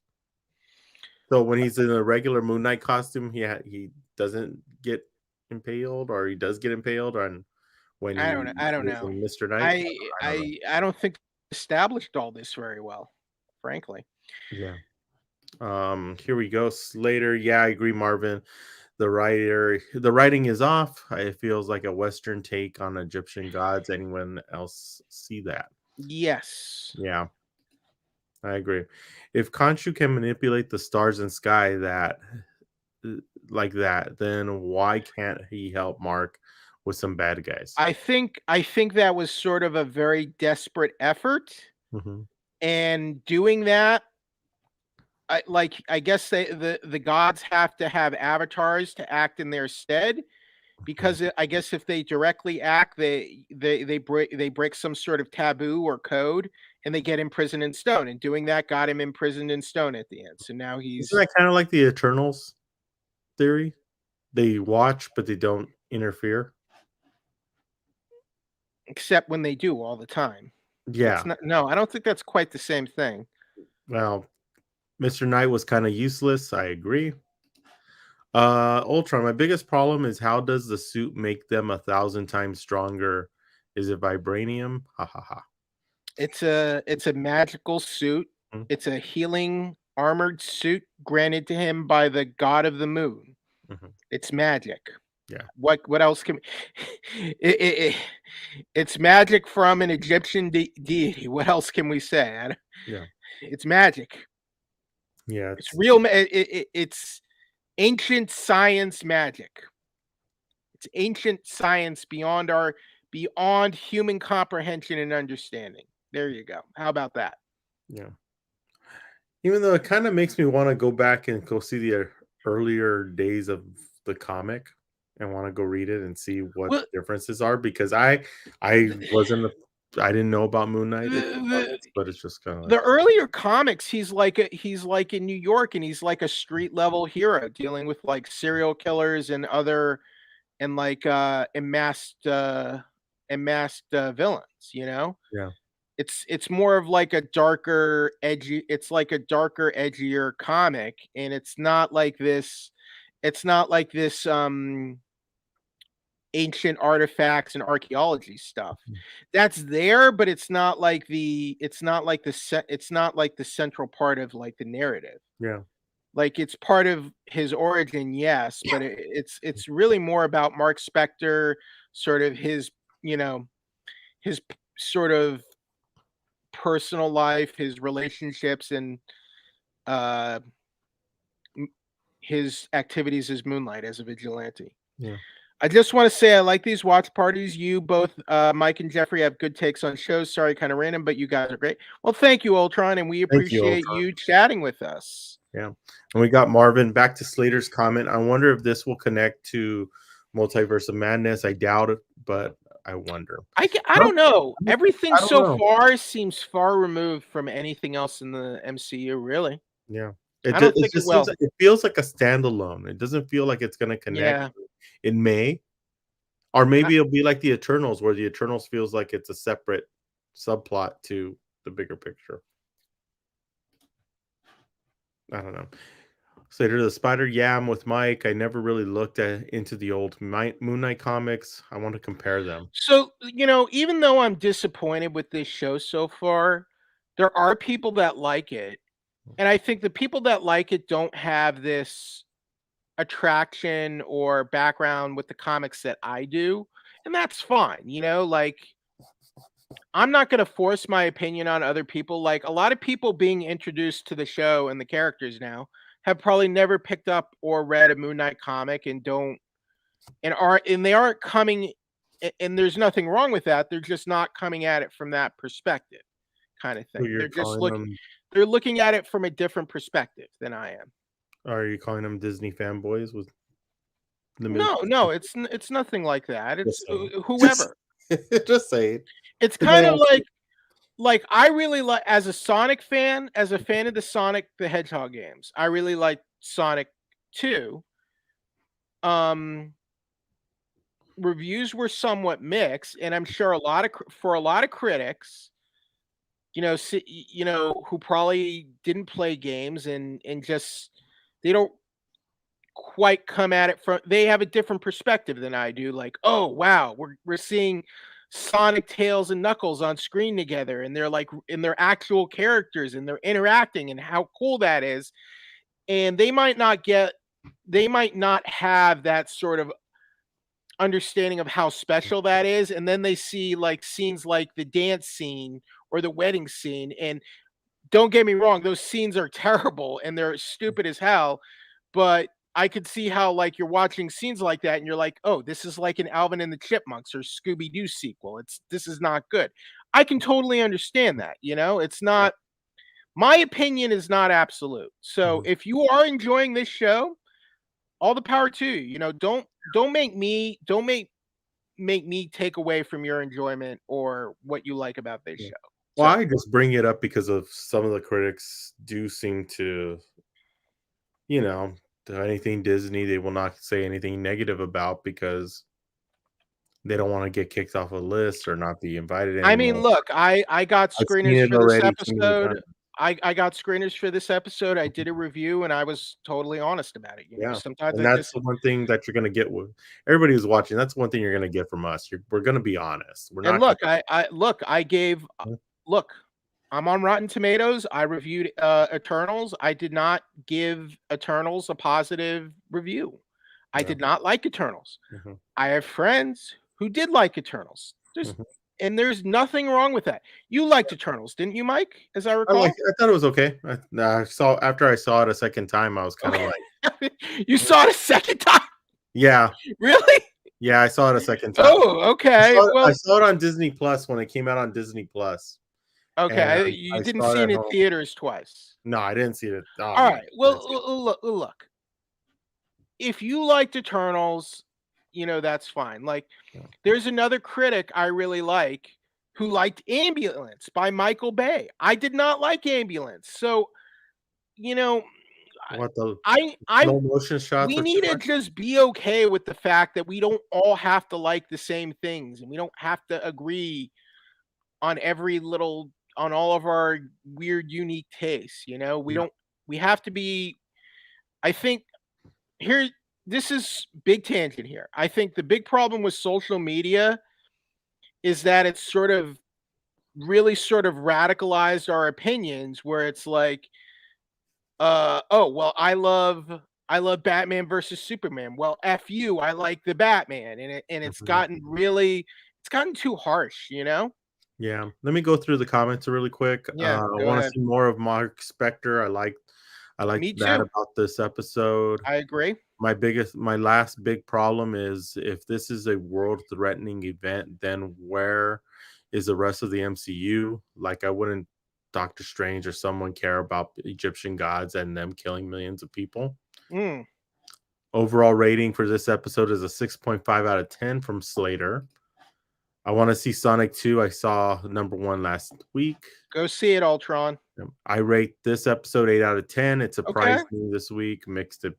So when he's in a regular Moon Knight costume, he doesn't get impaled, or he does get impaled on when I don't know. he I don't is know. in Mr. Knight. I I don't know. I don't think established all this very well, frankly. Yeah. Here we go. Slater. Yeah, I agree, Marvin. The writing is off. It feels like a Western take on Egyptian gods. Anyone else see that? Yes. Yeah, I agree. If Khonshu can manipulate the stars and sky uh, like that, then why can't he help Mark with some bad guys? I think that was sort of a very desperate effort, Hmm. and doing that, I guess the gods have to have avatars to act in their stead, because I guess if they directly act, they break some sort of taboo or code, and they get imprisoned in stone. And doing that got him imprisoned in stone at the end. So now Isn't he's that kind of like the Eternals theory? They watch, but they don't interfere. except when they do all the time. That's Yeah. not no, I don't think that's quite the same thing. Well, Mr. Knight was kind of useless. I agree. Ultron, my biggest problem is how does the suit make them 1,000 times stronger Is it vibranium? Ha ha ha. It's a magical suit. Mhm, It's a healing armored suit granted to him by the god of the moon. mhm. It's magic. Yeah, What else can it's magic from an Egyptian deity. What else can we say? yeah, It's magic. yeah. It's It's real. It's ancient science magic. It's ancient science beyond human comprehension and understanding. There you go. How about that? yeah. Even though it kind of makes me want to go back and go see the earlier days of the comic and want to go read it and see what Well, differences are because I wasn't I didn't know about Moon Knight in the the, comics, but it's just kind of like the earlier comics, he's like in New York, and he's like a street level hero dealing with like serial killers and other and like masked villains. You know, yeah, it's more of like a darker, edgy. It's like a darker, edgier comic, and it's not like this. It's not like this. Ancient artifacts and archaeology stuff mhm, that's there, but it's not like the central part of like the narrative. yeah, Like it's part of his origin, yes, but it's really more about Mark Spector, sort of his, you know, sort of personal life, his relationships, and uh his activities as Moonlight as a vigilante. yeah. I just want to say I like these watch parties. You both, Mike and Jeffrey, have good takes on shows. Sorry, kind of random, but you guys are great. Well, thank you, Ultron, and we Thank you, appreciate Ultron. you chatting with us. Yeah, and we got Marvin back to Slater's comment. I wonder if this will connect to Multiverse of Madness. I doubt it, but I wonder. I Huh? don't know. Everything I don't so know. far seems far removed from anything else in the MCU. Really, Yeah. I don't It think it just seems will. like it feels like a standalone. It doesn't feel like it's gonna connect. Yeah, It may, or I, maybe it'll be like the Eternals, where the Eternals feels like it's a separate subplot to the bigger picture. I don't know. Slater the Spider, yeah, I'm with Mike. I never really looked into the old Moon Knight comics. I want to compare them. so even though I'm disappointed with this show so far, there are people that like it, and I think the people that like it don't have this attraction or background with the comics that I do, and that's fine. Like I'm not going to force my opinion on other people. Like a lot of people being introduced to the show and the characters now have probably never picked up or read a Moon Knight comic and don't and they aren't coming and there's nothing wrong with that. They're just not coming at it from that perspective kind of So thing. you're calling them, They're looking at it from a different perspective than I am. are you calling them Disney fanboys with limited? No, it's nothing like that. It's Just saying. Just, whoever. just saying. It's If I kind of ask like I really like as a Sonic fan, as a fan of the Sonic the Hedgehog games. I really like Sonic 2. Um Reviews were somewhat mixed, and I'm sure for a lot of critics, who probably didn't play games and just they don't quite come at it from they have a different perspective than I do. Like, oh wow, we're seeing Sonic, Tails, and Knuckles on screen together, and they're like in their actual characters, and they're interacting, and how cool that is. And they might not have that sort of understanding of how special that is, and then they see like scenes like the dance scene or the wedding scene, and don't get me wrong, those scenes are terrible and they're stupid as hell, but I could see how like you're watching scenes like that and you're like, "Oh, this is like an Alvin and the Chipmunks or Scooby-Doo sequel. This is not good." I can totally understand that, It's yeah. not my opinion is not absolute. So, Mhm. if you are enjoying this show, all the power to you. Don't make me take away from your enjoyment or what you like about this Yeah. show. Well, So, I just bring it up because of some of the critics do seem to, you know, to anything Disney, they will not say anything negative about because they don't want to get kicked off a list or not be invited I mean, anymore. look, I got I've seen screeners it for this already too many episode. times. I got screeners for this episode. I did a review, and I was totally honest about it. You know, Yeah, sometimes and I that's just the one thing that you're gonna get with everybody who's watching. That's one thing you're gonna get from us. We're gonna be honest. We're and not gonna. look, I gave look, I'm on Rotten Tomatoes. I reviewed Eternals. I did not give Eternals a positive review. I Yeah. did not like Eternals. Mhm, I have friends who did like Eternals. mhm. There's nothing wrong with that. You liked Eternals, didn't you, Mike? As I recall. I thought it was okay. I saw after I saw it a second time, I was kind of Okay. like, You saw it a second time? yeah, Really? yeah. I saw it a second time. Oh, okay. I Well, saw it on Disney Plus when it came out on Disney Plus, and okay. You I didn't saw see it it at in home. theaters twice. No, I didn't see it. Oh All no, right. I Well, didn't see it. look. If you liked Eternals, that's fine. Like, Yeah. there's another critic I really like who liked Ambulance by Michael Bay. I did not like Ambulance. So, you know, What the I slow motion shots we were too need to much? just be okay with the fact that we don't all have to like the same things, and we don't have to agree on on all of our weird unique tastes. We Yeah. don't we have to be. I think here this is big tangent here. I think the big problem with social media is that it's sort of radicalized our opinions, where it's like, oh well, I love Batman versus Superman. Well, F you, I like the Batman. And Mhm. it's gotten too harsh. Yeah. Let me go through the comments really quick. Yeah, I go want to ahead. see more of Marc Spector. I like Me that too. about this episode. I agree. My last big problem is if this is a world-threatening event, then where is the rest of the MCU? Like, I wouldn't Doctor Strange or someone care about Egyptian gods and them killing millions of people. Mm, Overall rating for this episode is a 6.5 out of 10 from Slater. I want to see Sonic 2. I saw number one last week. go see it, Ultron. I rate this episode 8 out of 10. It Okay. surprised me this week, mixed it.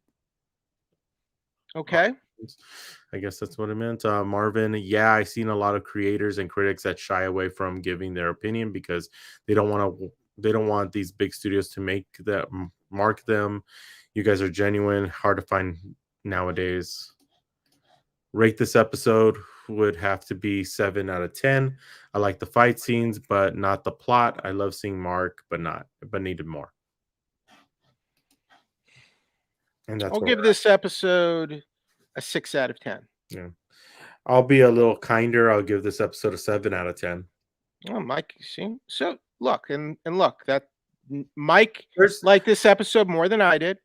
Okay. I guess that's what it meant. Marvin, yeah, I've seen a lot of creators and critics that shy away from giving their opinion because they don't want these big studios to mark them. You guys are genuine, hard to find nowadays. Rate this episode would have to be 7 out of 10. I like the fight scenes, but not the plot. I love seeing Mark, but needed more. And that's I'll where give we're at. this episode a 6 out of 10. Yeah. I'll be a little kinder. I'll give this episode a 7 out of 10. Oh, Mike, see? So look, and look, that Mike There's liked this episode more than I did.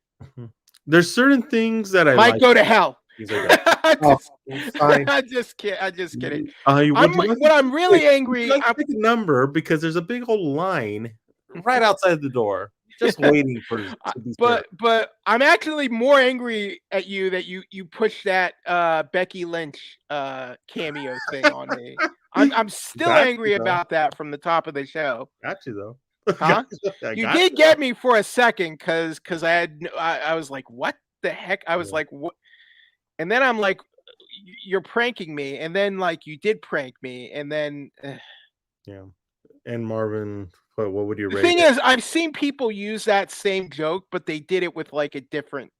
there's certain things that I Mike, like. go to hell. Things I don't. Oh, fine. I'm just kidding. I'm just kidding. Would you like What to I'm really pick, would angry. you like to pick a number because there's a big old line right outside the door, just waiting for to be served. But I'm actually more angry at you that you pushed that Becky Lynch cameo thing on me. I'm still Got angry you, though. about that from the top of the show. Got you though. Huh? I You got did get me for a second because I was like, what the heck? I was Yeah. like, what? And then I'm like, you're pranking me. And then like you did prank me. And then Yeah. And Marvin, what would you the rate thing it? is, I've seen people use that same joke, but they did it with like a different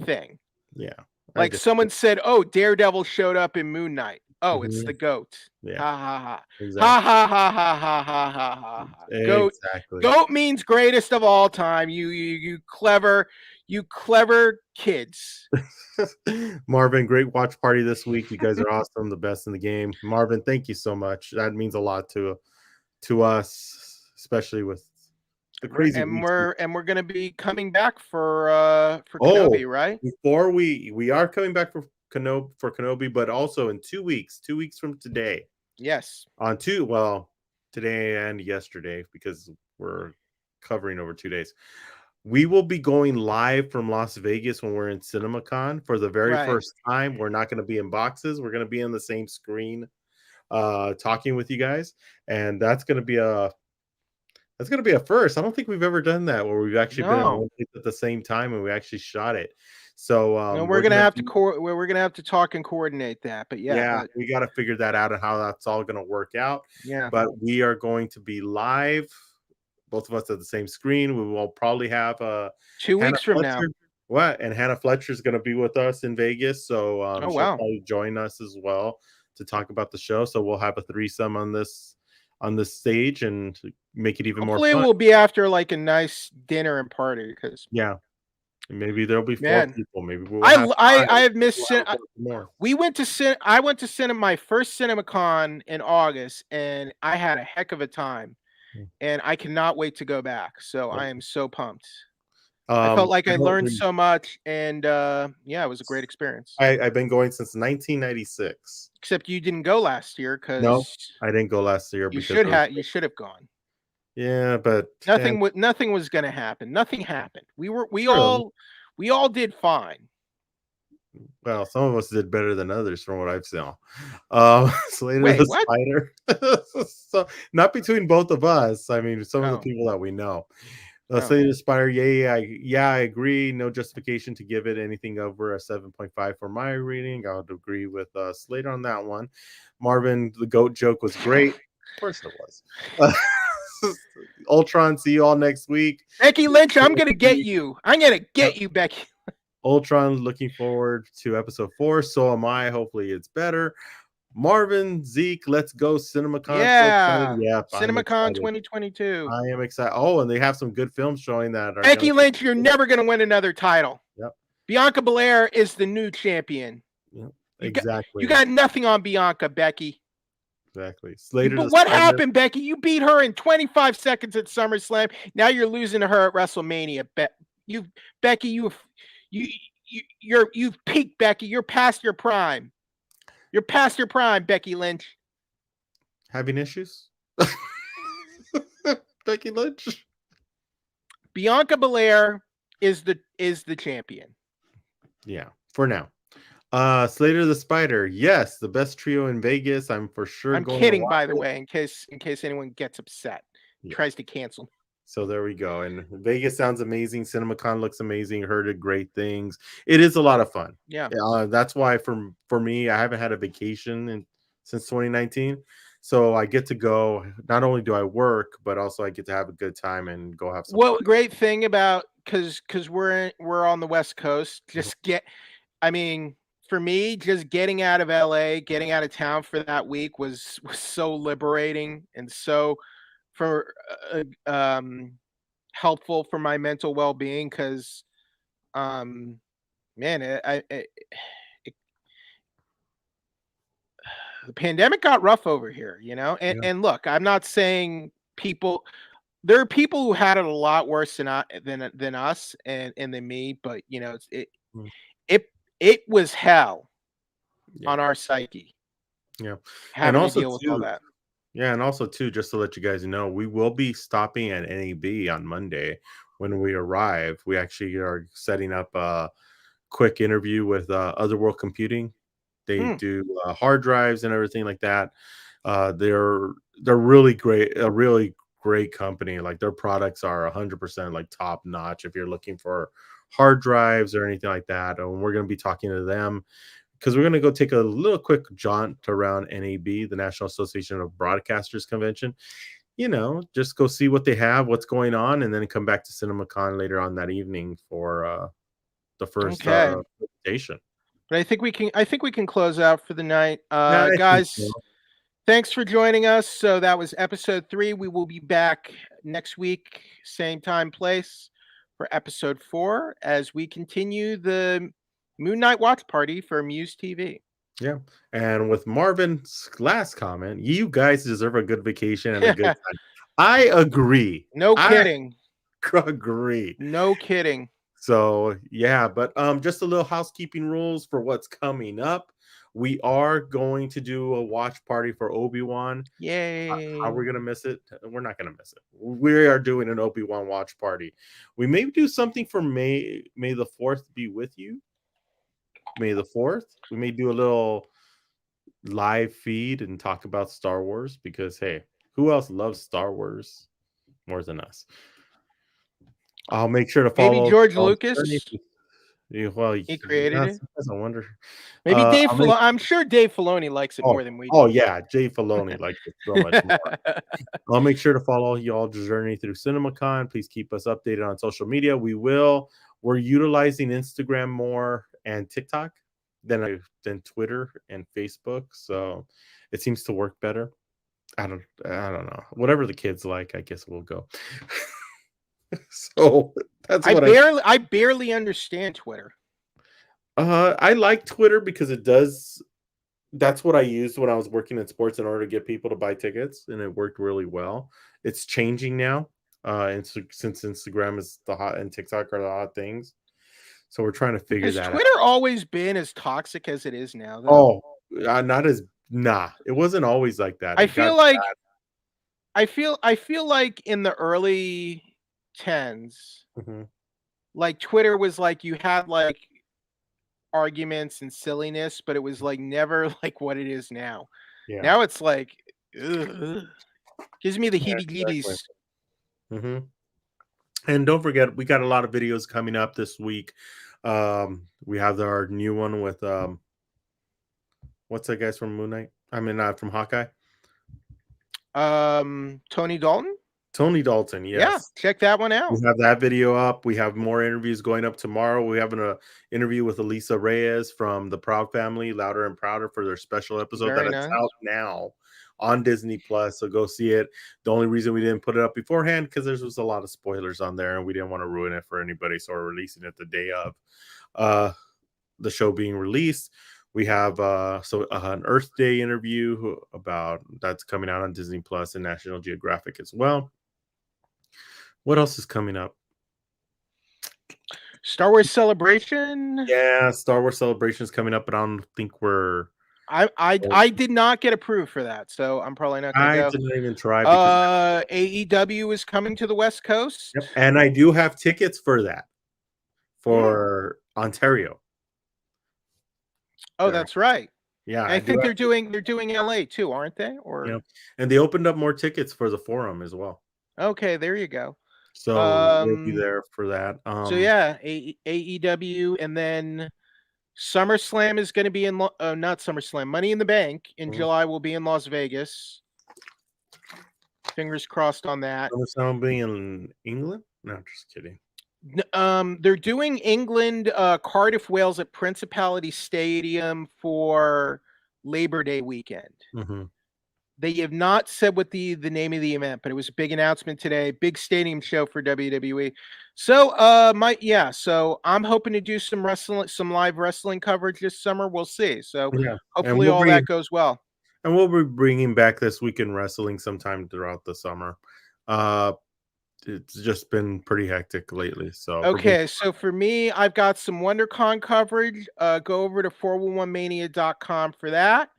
thing. Yeah. I Like get someone said, "Oh, Daredevil showed up in Moon Knight. Oh, it's Mhm. the goat." Yeah. Ha ha ha. Exactly. Ha ha ha ha ha ha ha ha ha. Goat. Exactly. Goat means greatest of all time. You clever kids. Marvin, great watch party this week. You guys are awesome, the best in the game. Marvin, thank you so much. That means a lot to us, especially with the crazy weeks. And we're gonna be coming back for Oh, Kenobi, right? before we are coming back for Kenobi, but also in 2 weeks from today. Yes. Today and yesterday, because we're covering over 2 days. We will be going live from Las Vegas when we're in CinemaCon for the very Right. first time. We're not going to be in boxes. We're going to be on the same screen, talking with you guys, and that's going to be a first. I don't think we've ever done that where we've actually been in No. one place at the same time and we actually shot it. So No, we're we're gonna gonna have to talk and coordinate that. But yeah, but we got to figure that out and how that's all going to work out. yeah. But we are going to be live both of us at the same screen. We will probably have 2 Hannah weeks from now. Fletcher. What? And Hannah Fletcher is going to be with us in Vegas, so Oh, she'll wow. probably join us as well to talk about the show. So we'll have a threesome on this stage and make it even Hopefully, more fun. we'll be after like a nice dinner and party because Yeah, and maybe there'll be 4 man, people. Maybe we'll have 5. I have missed. We'll have more. We went to I went to cinema my first CinemaCon in August, and I had a heck of a time, and I cannot wait to go back. So I am so pumped. I felt like I learned so much, and yeah, it was a great experience. I've been going since 1996. Except you didn't go last year No, because I didn't go last year you because should have. You should have gone. yeah, but Nothing was going to happen. Nothing happened. We true. all did fine. Well, some of us did better than others from what I've seen. Slater Wait, the what? Spider. So not between both of us. I mean, some of the Oh. people that we know. Oh. Slater the Spider. I agree. No justification to give it anything over a 7.5 for my reading. I would agree with Slater on that one. Marvin, the goat joke was great. Of course it was. Ultron, see you all next week. Becky Lynch, I'm gonna get you. I'm gonna get you, Becky. Ultron, looking forward to episode 4. So am I. Hopefully it's better. Marvin, Zeke, let's go CinemaCon. Yeah, Yeah, CinemaCon 2022. I am excited. Oh, and they have some good films showing that. Becky Lynch, you're never gonna win another title. Yep. Bianca Belair is the new champion. Yep. Exactly. You got nothing on Bianca, Becky. Exactly. Slater. But what happened, Becky? You beat her in 25 seconds at SummerSlam. Now you're losing to her at WrestleMania. Becky, you've peaked, Becky. You're past your prime. You're past your prime, Becky Lynch. Having issues? Becky Lynch. Bianca Belair is the champion. Yeah, for now. Slater the Spider. Yes, the best trio in Vegas. I'm for sure. I'm kidding, by the way, in case anyone gets upset, tries to cancel. So there we go. And Vegas sounds amazing. CinemaCon looks amazing. Heard great things. It is a lot of fun. Yeah. That's why for me, I haven't had a vacation since 2019. So I get to go. Not only do I work, but also I get to have a good time and go have some fun. Great thing about because we're on the West Coast. For me, just getting out of LA, getting out of town for that week was so liberating and so helpful for my mental well-being because the pandemic got rough over here, and look, I'm not saying there are people who had it a lot worse than us and than me, but it was hell on our psyche. Yeah. Having to deal with all that. Yeah, and also too, just to let you guys know, we will be stopping at NAB on Monday when we arrive. We actually are setting up a quick interview with Otherworld Computing. They do hard drives and everything like that. They're really great, a really great company. Like their products are 100% like top notch if you're looking for hard drives or anything like that. And we're going to be talking to them because we're going to go take a little quick jaunt around NAB, the National Association of Broadcasters Convention. Just go see what they have, what's going on, and then come back to CinemaCon later on that evening for the first presentation. But I think we can close out for the night. Guys, thanks for joining us. So that was episode 3. We will be back next week, same time, place, for episode 4 as we continue the Moon Knight watch party for Muse TV. Yeah. And with Marvin's last comment, you guys deserve a good vacation and a good time. I agree. No kidding. I agree. No kidding. So yeah, but just a little housekeeping rules for what's coming up. We are going to do a watch party for Obi-Wan. Yay. How are we going to miss it? We're not going to miss it. We are doing an Obi-Wan watch party. We may do something for May the 4th be with you. May the 4th. We may do a little live feed and talk about Star Wars because, hey, who else loves Star Wars more than us? I'll make sure to follow Maybe George Lucas. Well, He created it. I wonder. Maybe Dave I'll make, Filoni. I'm sure Dave Filoni likes it oh, more than we oh do. yeah, Jay Filoni likes it so much more. I'll make sure to follow y'all journey through CinemaCon. Please keep us updated on social media. We're utilizing Instagram more and TikTok than Twitter and Facebook. So it seems to work better. I don't know. Whatever the kids like, I guess we'll go. So that's what I barely understand Twitter. I like Twitter because it does. That's what I used when I was working in sports in order to get people to buy tickets, and it worked really well. It's changing now, and since Instagram is the hot and TikTok are the hot things, so we're trying to figure Has that Twitter out. always been as toxic as it is now, though? Not as nah. It wasn't always like that. I It got feel like I feel like in the early tens, Mhm. like Twitter was like you had like arguments and silliness, but it was like never like what it is now. Yeah, Now it's like ugh, gives me the yeah, exactly. heebie-jeebies. hmm And don't forget, we got a lot of videos coming up this week. We have our new one with what's that guy's from Moon Knight? I mean, from Hawkeye. Tony Dalton? Tony Dalton, Yeah, yes. check that one We out. have that video up. We have more interviews going up tomorrow. We're having a interview with Elisa Reyes from the Proud Family, Louder and Prouder, for their special episode that Very it's nice. out now on Disney Plus. So go see it. The only reason we didn't put it up beforehand because there was a lot of spoilers on there, and we didn't want to ruin it for anybody. So we're releasing it the day of the show being released. We have an Earth Day interview about that's coming out on Disney Plus and National Geographic as well. What else is coming up? Star Wars Celebration. Yeah, Star Wars Celebration is coming up, but I don't think we're. I did not get approved for that, so I'm probably not gonna I go. didn't even try because. AEW is coming to the West Coast. Yep, and I do have tickets for that Mm. for Ontario. Oh, that's right. Yeah, I I do think have. they're doing LA too, aren't they? Yeah, Or and they opened up more tickets for the forum as well, okay, there you go. so we'll be there for that. So yeah, AEW, and then SummerSlam is going to be in not SummerSlam, Money in the Bank in Mhm. July will be in Las Vegas. Fingers crossed on that. SummerSlam being in England? No, just kidding. They're doing England, Cardiff, Wales at Principality Stadium for Labor Day weekend. Mm-hmm. They have not said what the name of the event, but it was a big announcement today. Big stadium show for WWE. So so I'm hoping to do some live wrestling coverage this summer. We'll see. So Yeah, and hopefully all that goes well. we'll be bringing back This Week in Wrestling sometime throughout the summer. It's just been pretty hectic lately. So Okay, so for me, I've got some WonderCon coverage. Go over to 411mania.com for that.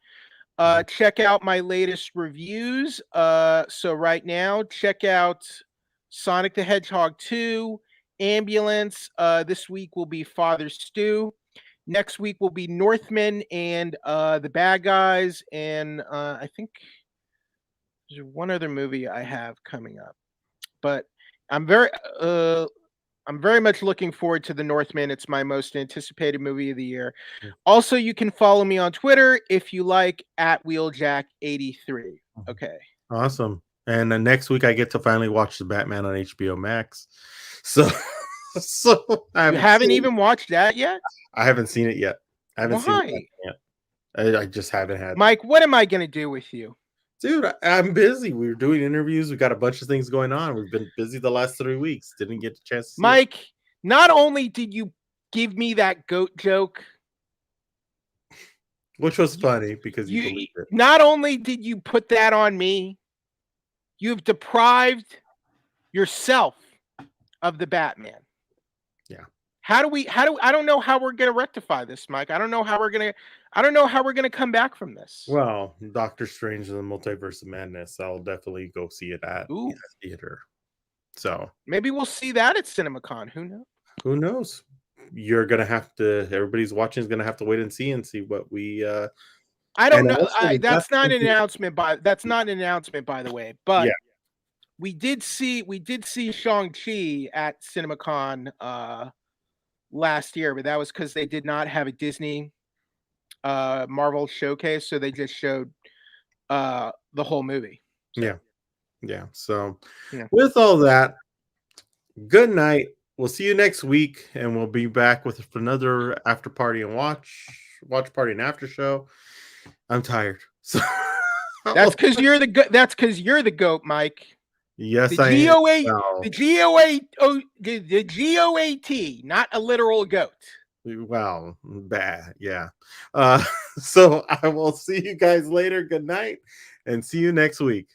Check out my latest reviews. So right now, check out Sonic the Hedgehog 2, Ambulance. This week will be Father Stew. Next week will be Northman and the Bad Guys. And I think there's one other movie I have coming up. But I'm very much looking forward to the Northman. It's my most anticipated movie of the year. Also, you can follow me on Twitter if you like at Wheeljack83. Okay. Awesome. And then next week I get to finally watch the Batman on HBO Max. So I You haven't even watched that yet? I haven't seen it yet. I haven't seen it yet. I just haven't had. Mike, what am I going to do with you? Dude, I'm busy. We were doing interviews. We got a bunch of things going on. We've been busy the last 3 weeks. Didn't get a chance to see Mike, not only did you give me that goat joke, which was funny because you believed it. Not only did you put that on me, you've deprived yourself of the Batman. Yeah. I don't know how we're going to rectify this, Mike. I don't know how we're going to come back from this. Well, Doctor Strange and the Multiverse of Madness, I'll definitely go see it at the theater. So maybe we'll see that at CinemaCon. Who knows? Who knows? You're gonna have to. Everybody's watching is gonna have to wait and see what we. I don't know. That's not an announcement by the way. But yeah, we did see Shang-Chi at CinemaCon last year, but that was because they did not have a Disney Marvel showcase, so they just showed the whole movie. So, Yeah. So yeah. with all that, good night. We'll see you next week, and we'll be back with another after party and watch party and after show. I'm tired. So That's because you're the goat, Mike. yes, The I am. GOA, Wow. the GOAT, not a literal goat. Wow, bad. Yeah. So I will see you guys later. Good night, and see you next week.